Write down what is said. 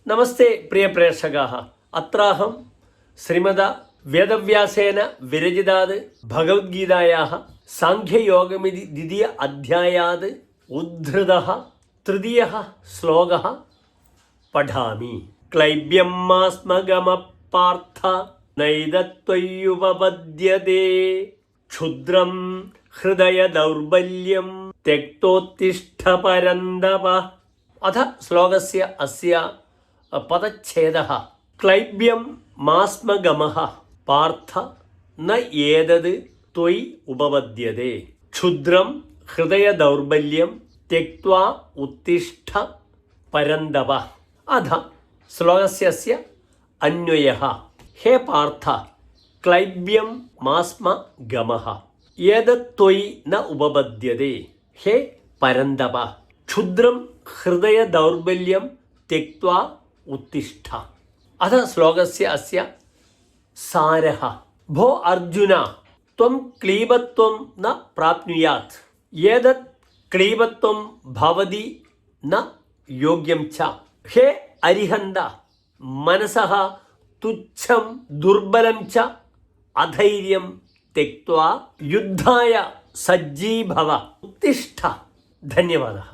നമസ്തേ പ്രിയ പ്രേക്ഷകാः അത്രാഹം ശ്രീമദ വേദവ്യാസേന വിരചിതാത് ഭഗവദ്ഗീതായാः സാഖ്യയോഗമിതി ദ്വിതീയ അധ്യായാത് ഉദ്ധൃതः തൃതീയः ശ്ലോകः പഠാമി. ക്ലൈബ്യം മാസ്മഗമഃ പാർത്ഥ നൈതത്വയ്യുപപദ്യതേ ക്ഷുദ്രം ഹൃദയ ദൗർബല്യം त्यक्तोत्तिष्ठ परन्दप. अथ श्लोकस्य अस्य पदच्छेदः क्लैब्यं मास्मगमः पार्थ न एतद् त्वयि उपपद्यते क्षुद्रं हृदय दौर्बल्यं त्यक्त्वा उत्तिष्ठ परन्दप. अथ श्लोकस्य अस्य अन्वयः. हे पार्थ क्लैब्यं मास्मगमः एतद् त्वयि न उपपद्यते. हे परन्दप क्षुद्रं हृदय दौर्बल्यं त्यक्त्वा उत्तिष्ठ. अथ श्लोकस्य अस्य सारः. भो अर्जुन त्वं क्लीबत्वं न प्राप्नुयात्. एतत् क्लीबत्वं भवति न योग्यं च. हे अरिहन्त मनसः तुच्छं दुर्बलं च अधैर्यं त्यक्त्वा युद्धाय सज्जीभव उत्तिष्ठ. धन्यवादः.